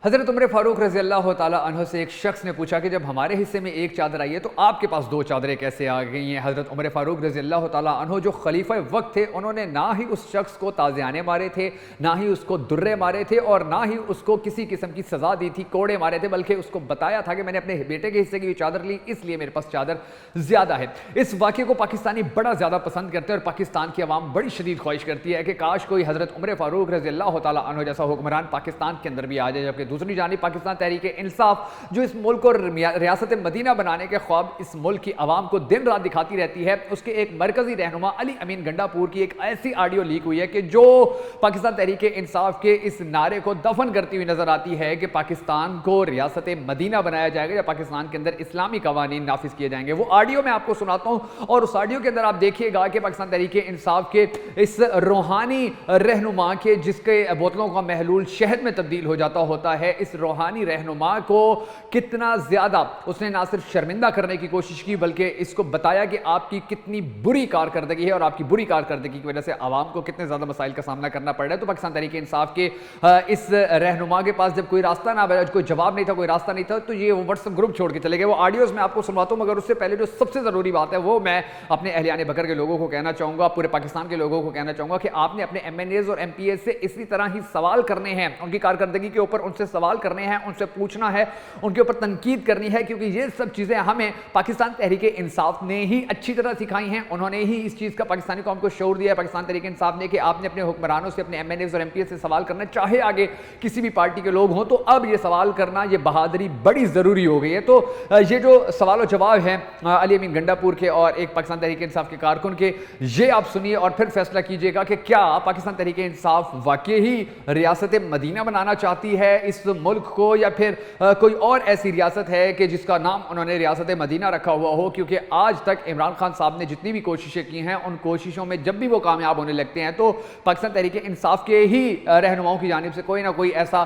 حضرت عمر فاروق رضی اللہ تعالیٰ عنہ سے ایک شخص نے پوچھا کہ جب ہمارے حصے میں ایک چادر آئی ہے تو آپ کے پاس دو چادریں کیسے آ گئی ہیں؟ حضرت عمر فاروق رضی اللہ تعالیٰ عنہ جو خلیفہ وقت تھے، انہوں نے نہ ہی اس شخص کو تازیانے مارے تھے، نہ ہی اس کو درے مارے تھے، اور نہ ہی اس کو کسی قسم کی سزا دی تھی، کوڑے مارے تھے، بلکہ اس کو بتایا تھا کہ میں نے اپنے بیٹے کے حصے کی چادر لی، اس لیے میرے پاس چادر زیادہ ہے۔ اس واقعے کو پاکستانی بڑا زیادہ پسند کرتے ہیں اور پاکستان کی عوام بڑی شدید خواہش کرتی ہے کہ کاش کوئی حضرت عمر فاروق رضی اللہ تعالیٰ عنہ جیسا حکمران پاکستان کے اندر بھی آ جائے، جبکہ دوسری جانب پاکستان تحریک انصاف جو اس ملک کو ریاست مدینہ بنانے کے خواب اس ملک کی عوام کو دن رات دکھاتی رہتی ہے، اس کے ایک مرکزی رہنما علی امین گنڈا پور کی ایک ایسی آڈیو لیک ہوئی ہے کہ جو پاکستان تحریک انصاف کے اس نعرے کو دفن کرتی ہوئی نظر آتی ہے کہ پاکستان کو ریاست مدینہ بنایا جائے گا یا پاکستان کے اندر اسلامی قوانین نافذ کیے جائیں گے۔ وہ آڈیو میں آپ کو سناتا ہوں، اور اس آڈیو کے اندر آپ دیکھیے گا کہ پاکستان تحریک انصاف کے اس روحانی رہنما کے جس کے بوتلوں کا محلول شہد میں تبدیل ہو جاتا ہوتا ہے، اس روحانی رہنما کو کتنا زیادہ اس نے نہ صرف شرمندہ کرنے کی کوشش کی بلکہ اس کو بتایا کہ آپ کی کتنی بری کارکردگی ہے اور آپ کی بری کارکردگی کی وجہ سے عوام کو کتنے زیادہ مسائل کا سامنا کرنا پڑ رہا ہے۔ تو پاکستان تحریک انصاف کے اس رہنما کے پاس جب کوئی راستہ نہ بچا، کوئی جواب نہیں تھا، کوئی راستہ نہیں تھا، تو یہ وہ واٹس ایپ گروپ چھوڑ کے چلے گئے۔ وہ آڈیوز میں آپ کو سنواتا ہوں، مگر اس سے پہلے جو سب سے ضروری بات ہے وہ میں اپنے اہلیان بکر کے لوگوں کو کہنا چاہوں گا، پورے پاکستان کے لوگوں کو کہنا چاہوں گا کہ آپ نے اپنے ایم این ایز اور ایم پی ایز سے اسی طرح ہی سوال کرنے ہیں، ان کی کارکردگی کے اوپر ان سے سوال کرنے ہیں، ان سے پوچھنا ہے، ان کے اوپر تنقید کرنی ہے، کیونکہ یہ سب چیزیں ہمیں پاکستان تحریک انصاف نے ہی اچھی طرح سکھائی ہیں، انہوں نے ہی اس چیز کا پاکستانی قوم کو شعور دیا ہے پاکستان تحریک انصاف نے کہ آپ نے اپنے حکمرانوں سے، اپنے ایم این ایز اور ایم پی ایس سے سوال کرنا، چاہے آگے کسی بھی پارٹی کے لوگ ہوں، تو اب یہ سوال کرنا، یہ بہادری بڑی ضروری ہو گئی ہے۔ تو یہ جو سوال و جواب ہیں علی امین گنڈا پور کے اور ایک پاکستان تحریک انصاف کے کارکن کے، یہ آپ سنیے اور پھر فیصلہ کیجئے گا کہ کیا پاکستان تحریک انصاف واقعی ہی ریاست مدینہ بنانا چاہتی ہے اس ملک کو، یا پھر کوئی اور ایسی ریاست ہے کہ جس کا نام انہوں نے ریاست مدینہ رکھا ہوا ہو۔ کیونکہ آج تک عمران خان صاحب نے جتنی بھی کوششیں کی ہیں، ان کوششوں میں جب بھی وہ کامیاب ہونے لگتے ہیں تو پاکستان تحریک انصاف کے ہی رہنماؤں کی جانب سے کوئی نہ کوئی ایسا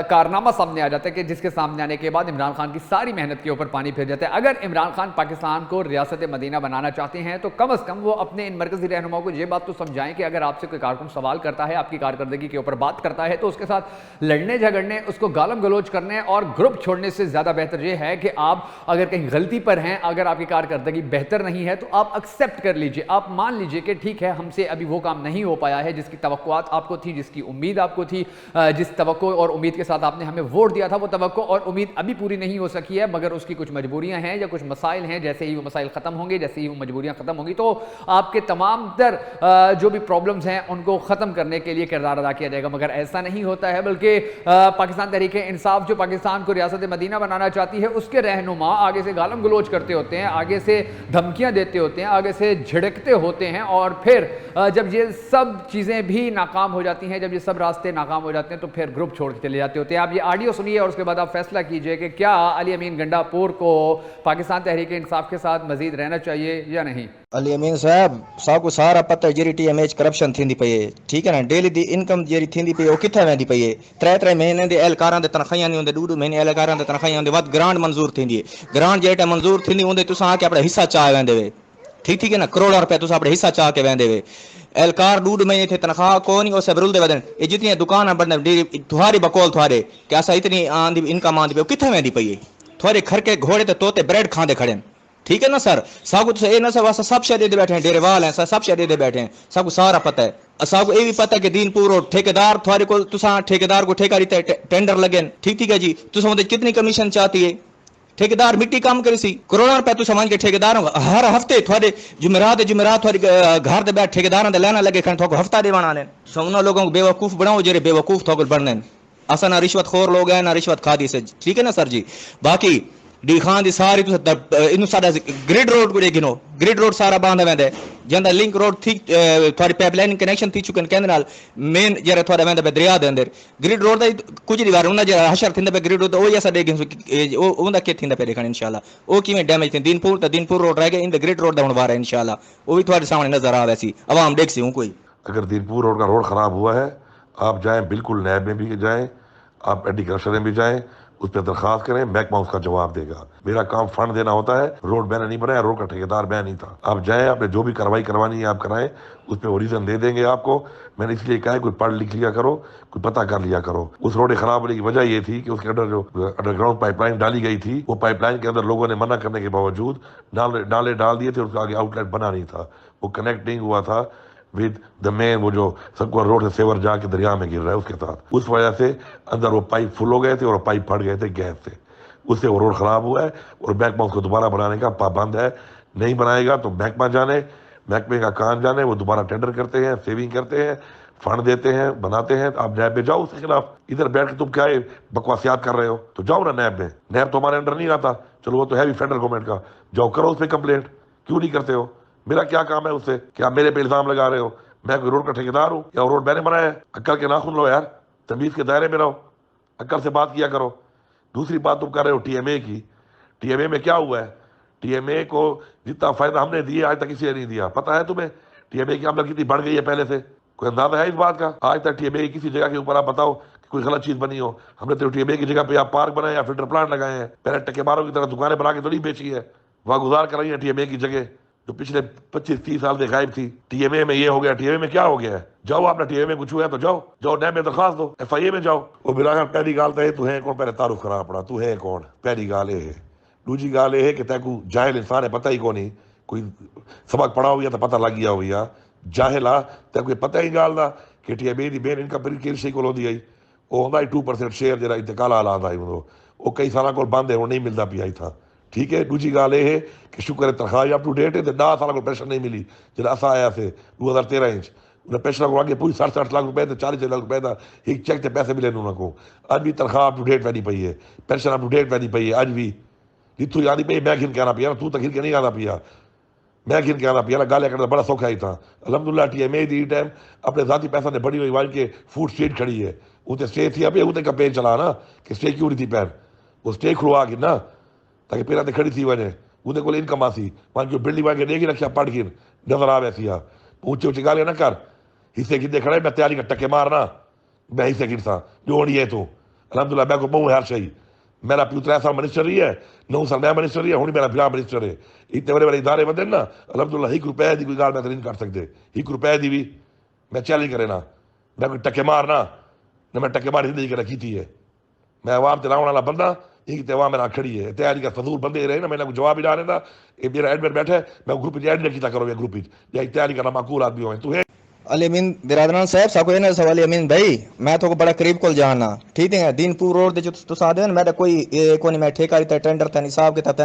کارنامہ سامنے آ جاتا ہے کہ جس کے سامنے آنے کے بعد عمران خان کی ساری محنت کے اوپر پانی پھر جاتا ہے۔ اگر عمران خان پاکستان کو ریاست مدینہ بنانا چاہتے ہیں تو کم از کم وہ اپنے ان مرکزی رہنماؤں کو یہ بات تو سمجھائیں کہ اگر آپ سے کوئی کارکن سوال کرتا ہے، آپ کی کارکردگی کے اوپر بات کرتا ہے، تو اس کے ساتھ لڑنے جھگڑنے، اس کو گالم گلوچ کرنے اور گروپ چھوڑنے سے زیادہ بہتر یہ ہے کہ آپ اگر کہیں غلطی پر ہیں، اگر آپ کی کارکردگی بہتر نہیں ہے تو آپ ایکسیپٹ کر لیجئے، آپ مان لیجئے کہ ٹھیک ہے، ہم سے ابھی وہ کام نہیں ہو پایا ہے جس کی توقعات آپ کو تھی، جس کی امید آپ کو تھی، جس توقع اور امید کے ساتھ آپ نے ہمیں ووٹ دیا تھا، وہ توقع اور امید ابھی پوری نہیں ہو سکی ہے، مگر اس کی کچھ مجبوریاں ہیں یا کچھ مسائل ہیں، جیسے ہی وہ مسائل ختم ہوں گے، جیسے ہی وہ مجبوریاں ختم ہوں گی تو آپ کے تمام تر جو بھی پرابلمز ہیں ان کو ختم کرنے کے لیے کردار ادا کیا جائے گا۔ مگر ایسا نہیں ہوتا ہے، بلکہ پاکستان تحریک انصاف جو پاکستان کو ریاست مدینہ بنانا چاہتی ہے، اس کے رہنما آگے سے گالم گلوچ کرتے ہوتے ہیں، آگے سے دھمکیاں دیتے ہوتے ہیں، آگے سے جھڑکتے ہوتے ہیں، اور پھر جب یہ سب چیزیں بھی ناکام ہو جاتی ہیں، جب یہ سب راستے ناکام ہو جاتے ہیں تو پھر گروپ چھوڑ کے چلے جاتے ہوتے ہیں۔ آپ یہ آڈیو سنیے اور اس کے بعد آپ فیصلہ کیجئے کہ کیا علی امین گنڈا پور کو پاکستان تحریک انصاف کے ساتھ مزید رہنا چاہیے یا نہیں۔ علی امین صاحب کو سارا پتہ جیری ٹی ایم ایچ کرپشن تھیندی پئی ہے، ٹھیک ہے نا، ڈیلی دی انکم جیری تھیندی پئی ہے وہ کتھے ویندی پئی ہے؟ 3 مہینے دے اہلکاراں دے تنخواہیں نہیں ہوندے، 2 مہینے اہلکاراں دے تنخواہیں ہوندے، ود گرانٹ منظور تھیندی ہے، گرانٹ جیٹا منظور تھیندی ہوندے تساں آ کے اپنا حصہ چاہ ویندے وے، ٹھیک ہے نا، کروڑا روپے تساں اپنا حصہ چاہ کے ویندے وے، اہلکار 2 مہینے تھے تنخواہ کو نہیں، اسے برول دے ودن یہ جتنی دکان بڑھنے تھواری بقول تھوارے کہ اسا اتنی آندی انکم آندی پئی کتھے ویندی پئی ہے؟ تھوڑے کھر کے گھوڑے تے طوطے بریڈ کھاندے کھڑے ہیں، ٹھیک ہے نا سر، سب کو اے نہ سب شے دے بیٹھے ہیں، ڈیرے وال ہیں سب شے دے بیٹھے ہیں، سب کو سارا پتہ ہے، سب کو یہ بھی پتہ ہے کہ دین پور ٹھیکیدار تھوڑے کو تساں ٹھیکیدار کو ٹھیکہ دیتے ٹینڈر لگے، ٹھیک ہے جی، تساں اودے کتنی کمیشن چاہتی ہے؟ ٹھیکیدار مٹی کام کری سی، کروڑوں روپے تو سمجھ کے ٹھیکیدار ہر ہفتے تھوڑے جمعرات تھوڑے گھر دے بیٹھ ٹھیکیداراں دے لینا لگے کھن تھوڑے ہفتہ دیوانا لین، سونا لوگوں کو بے وقوف بناؤ جڑے بے وقوف تھوڑے بننے، اساں نہ رشوت خور لوگ ہیں نہ رشوت کھادی سے، ٹھیک ہے نا سر جی۔ باقی ڈی خان دی ساری انو سارا گریڈ روڈ کو گنو، گریڈ روڈ سارا باندھ ویندا جندا لنک روڈ تھی تھوڑی پائپ لائن کنیکشن تھی چکن کہندے نال مین جڑا تھوڑا ویندا دریا دے اندر گریڈ روڈ دا کچھ نہیں وار انہاں جڑا حشر تھیندا پے گریڈ روڈ او ایسا دے گن او اوندا کی تھیندا پے دیکھن انشاءاللہ او کیویں ڈیمیج تھی دین پور روڈ رہ گئے ان گریڈ روڈ دا ہن وار ہے انشاءاللہ او بھی تھوڑے سامنے نظر آ ویسی عوام دیکھ سی ہوں کوئی۔ اگر دین پور روڈ کا روڈ خراب ہوا ہے آپ جائیں، بالکل نیب میں بھی جائیں، آپ اینٹی کرپشن میں بھی جائیں، اس پہ درخواست کریں, محکمہ اس کا جواب دے گا. میرا کام فنڈ دینا ہوتا ہے, روڈ میں نے نہیں بنایا, روڈ کا ٹھیکیدار میں نہیں تھا. آپ جائیں, آپ نے جو بھی کارروائی کروانی ہے آپ کرائیں, اس پہ وہ ریزن دے دیں گے آپ کو. میں نے اس لیے کہا ہے کوئی پڑھ لکھ لیا کرو, کوئی پتہ کر لیا کرو. اس روڈ خراب ہونے کی وجہ یہ تھی کہ اس کے اندر جو انڈر گراؤنڈ پائپ لائن ڈالی گئی تھی, وہ پائپ لائن کے اندر لوگوں نے منع کرنے کے باوجود نالے ڈال دیے تھے, اس کا آگے آؤٹ لیٹ بنا نہیں تھا, وہ کنیکٹ نہیں ہوا تھا ود دا مین, وہ جو سب کو روڈ سے سیور جا کے دریا میں گر رہا ہے اس کے ساتھ. اس وجہ سے اندر وہ پائپ فل ہو گئے تھے اور پائپ پھٹ گئے تھے گیس سے. اس سے وہ روڈ خراب ہوا ہے اور محکمہ اس کو دوبارہ بنانے کا پابند ہے. نہیں بنائے گا تو محکمہ جانے, محکمے کا کام جانے, وہ دوبارہ ٹینڈر کرتے ہیں, سیونگ کرتے ہیں, فنڈ دیتے ہیں, بناتے ہیں. آپ نیب میں جاؤ اس کے خلاف. ادھر بیٹھ کے تم کیا بکواسیات کر رہے ہو, تو جاؤ نا نیب میں. نیب تو ہمارے انڈر نہیں آتا, چلو وہ تو ہے بھی فیڈرل گورنمنٹ کا, جاؤ کرو اس پہ کمپلینٹ. کیوں نہیں کرتے ہو؟ میرا کیا کام ہے اس سے کہ آپ میرے پہ الزام لگا رہے ہو؟ میں کوئی روڈ کا ٹھیکیدار ہوں یا روڈ میں نے بنایا ہے؟ عقل کے ناخن لو یار, تمیز کے دائرے میں رہو, عقل سے بات کیا کرو. دوسری بات تم کر رہے ہو ٹی ایم اے کی. ٹی ایم اے میں کیا ہوا ہے؟ ٹی ایم اے کو جتنا فائدہ ہم نے دیا آج تک کسی نے نہیں دیا. پتہ ہے تمہیں ٹی ایم اے کی آمدنی کتنی بڑھ گئی ہے پہلے سے؟ کوئی اندازہ ہے اس بات کا؟ آج تک ٹی ایم اے کی کسی جگہ کے اوپر آپ بتاؤ کہ کوئی غلط چیز بنی ہو. ہم نے تو ٹی ایم اے کی جگہ پہ یا پارک بنائے یا فلٹر پلانٹ لگائے ہیں. پہلے ٹکے ماروں کی طرح دکانیں بنا کے تو نہیں بیچی ہے, وہاں گزار کر رہی ہیں ٹی ایم اے کی جگہ جو پچھلے 25-30 سال سے غائب تھی. ٹی ایم اے میں یہ ہو گیا, ٹی ایم اے میں کیا ہو گیا ہے؟ جاؤ, آپ نے ٹی ایم اے کچھ ہوا ہے تو جاؤ نیب میں درخواست دو, ایف آئی اے میں جاؤ. وہ بلاگر پہلی گال تو ہے کون, پہلے تعارف خراب پڑا, تو ہے کون؟ پہلی گال یہ ہے. دوسری گال یہ ہے کہ تیکو جاہل انسان ہے, پتہ ہی کون نہیں, کوئی سبق پڑھا ہوئی تو پتہ لگ گیا ہوئی جاہل آ تیکو یہ پتہ ہی گال دا کہ T M A the main income per شی کو ہوندی ہے وہ ہوندا 2% شیئر جڑا انتقال آ آندا ہے وہ کئی سالاں کول بند ہے, وہ نہیں ملدا پیا تھا. ٹھیک ہے. دوسری گال یہ ہے کہ شکر ہے تنخواہ اپ ٹو ڈیٹ ہے, 10 سال کو پینشن نہیں ملی جب اسا آیا سے 2013 انہیں پینشن کو آگے پوری 60 لاکھ روپے 40 لاکھ روپے کا ایک چیک تے پیسے ملے انہوں کو. اج بھی تنخواہ اپ ٹو ڈیٹ وینی پئی ہے, پینشن اپ ٹو ڈیٹ وینی پئی ہے. اج بھی جتوں یادی پئی میں گھن کے آنا پیا, تو تک گھن کے نہیں آنا پیا, میں گھن کے آنا پیا. گالیا کرنا بڑا سوکھا ہی تھا. الحمدللہ ٹی ایم اے دی ٹائم اپنے ذاتی پیسہ نے بڑی ہوئی وان کے فوڈ اسٹریٹ کھڑی ہے. اتنے اسٹے تھی ابھی اتنے کمپین چلا نا کہ اسٹے کیوں نہیں تھی پیر, وہ اسٹے کھڑوا کے نا تاکہ پیرا تے کھڑی تھی وجہ انہیں کو انکم آسی وہاں جو بلڈنگ وہاں کے دے گی رکھیا پڑھ کے نظر آ ویسی آ اونچے اونچے گالے نہ کر. حصے گندے کھڑے میں تیاری کا ٹکے مارنا, میں حصے گن سا جو ہونی ہے تو الحمدللہ میں کو بہو ہر شہی. میرا پیو 3 سال منسٹر رہی ہے, 9 سال میں منسٹر رہی ہے, ہونی میرا بلا منسٹر ہے. اتنے بڑے بڑے ادارے بندے نا الحمدللہ 1 روپے دی کوئی گال میں نہیں کر سکتے. 1 روپے دی بھی میں چیلنج کرے نا, میں کوئی ٹکے مارنا نہ, میں ٹکے مار زندگی کرا کیتی ہے. میں عوام تے لاؤن والا بندہ, ایک تے عوام میرا کھڑی ہے. تیاری کا فضول بندے رہے نا, میں نے کوئی جواب ہی نہ دینا. یہ میرا ایڈمٹ بیٹھا ہے, میں گروپ ایڈ نہیں کیتا کرو, یہ گروپ یا تیاری کرنا معقول آدمی ہوئے تو ہے. علی امین برادران صاحب ساکو یہ سوال امین بھائی میں تو بڑا قریب کول جاننا. ٹھیک ہے. دین پور روڈ دے جو تسا دے میں کوئی کوئی میں ٹھیکہ دیتا ٹینڈر تے حساب کے تحت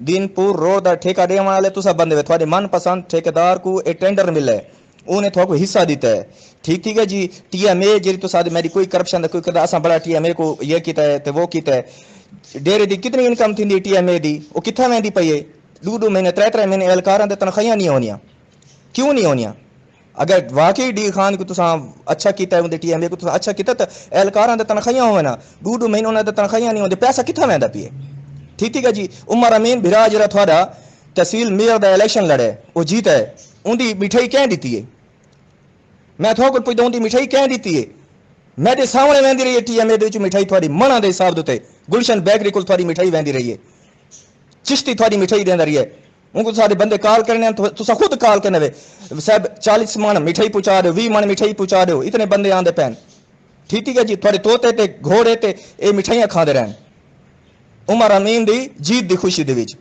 دین پور روڈ دا ٹھیکہ دے والے تسا بندے تھوڑے من پسند ٹھیکیدار کو اے ٹینڈر ملے انہیں تھوڑا کو حصہ دیتا ہے. ٹھیک ہے جی. ٹی ایم اے جی تسا میری کوئی کرپشن دا کوئی کردا اسا بڑا ٹی ایم اے کو یہ کیتا ہے تے وہ کیتا ہے. ڈیرے دی کتنی انکم تھی ٹی ایم اے دی, وہ کتھا ویندی پئی ہے؟ 2 مہینے 3 مہینے اہلکاراں دے تنخواہیں نہیں ہونیاں. کیوں نہیں ہونیاں؟ اگر واقعی ڈی خان کو تساں اچھا کیتا ہے ٹی ایم اے کو تساں اچھا کیتا تو اہلکاراں دے تنخواہیں ہوئے نا, 2 مہینے انہاں دے تنخواہیں نہیں ہوندی, پیسہ کتھا ویندا پئی ہے؟ ٹھیک ہے جی. عمر امین بھرا جڑا تھوڑا تحصیل میئر دا الیکشن لڑے وہ جیتا ہے, ان دی مٹھائی کہیں دیتی ہے؟ میں تھوڑا کو پوچھدا ان دی مٹھائی کہیں دیتی ہے؟ میں دے سامنے ویندی رہی ہے ٹی ایم اے دے وچ مٹھائی تھوڑی منہ دے حساب دے گلشن بیکری کول تھوڑی مٹھائی ویندی رہی ہے, چشتی تھوڑی مٹھائی دیندا رہی ہے. ان کو سارے بندے کال کرنے تو خود کال کرنے وے صاحب 40 من مٹھائی پہنچا رہے ہو, 20 من مٹھائی پہنچا رہے ہو, اتنے بندے آندے پین. ٹھیک ہے جی. تھوڑے طوطے تے گھوڑے تے اے مٹھائیاں کھاندے رہن عمر امین دی جیت دی خوشی دے وچ.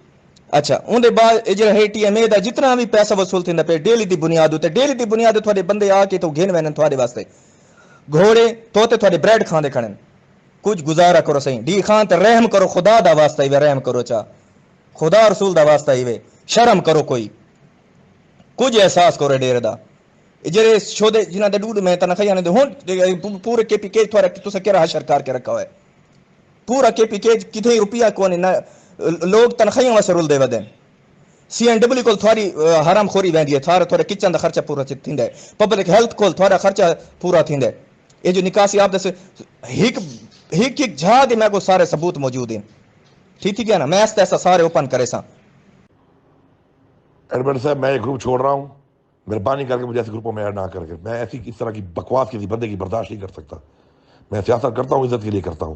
اچھا ان دے بعد جڑا ہے ٹی ایم اے دا جتنا بھی پیسہ وصول تھیندا پے ڈیلی دی بنیاد تے, ڈیلی دی بنیاد تھوڑے بندے آ کے تو گھن وینن تھوڑے واسطے گھوڑے طوطے تھوڑے بریڈ کھاندے کھڑن. کچھ گزارا کرو صحیح ڈی خان تے رحم کرو, خدا دا واسطہ ہی رحم کرو, چا خدا رسول دا واسطہ ہی شرم کرو, کوئی کچھ احساس کرو ڈیر دا. جڑے شودے جنہاں دے 2 میں تنخواہ نے ہن پورے کے پی کے تھوڑا تسا کیڑا حشر کر کے رکھا ہوا ہے. پورا کے پی کے کتنے روپیہ کون نہ لوگ تنخواہاں واسطے رول دے ودن. سی این ڈبلیو کول تھوڑی حرام خوری ویندی ہے, تھوڑا کچن دا خرچہ پورا تھیندا ہے, پبلک ہیلتھ کول تھوڑا خرچہ پورا تھیندا ہے. یہ جو نکاسی آپ دس ایک جھا دے میں کو سارے ثبوت موجود ہیں. ٹھیک ہے نا. میں ایسا سارے اوپن کرے سا. ایڈمنٹ صاحب میں یہ گروپ چھوڑ رہا ہوں, مہربانی کر کے مجھے ایسے گروپوں میں ایڈ نہ کر کے. میں ایسی اس طرح کی بکواس کسی بندے کی برداشت نہیں کر سکتا. میں سیاست کرتا ہوں عزت کے لیے کرتا ہوں.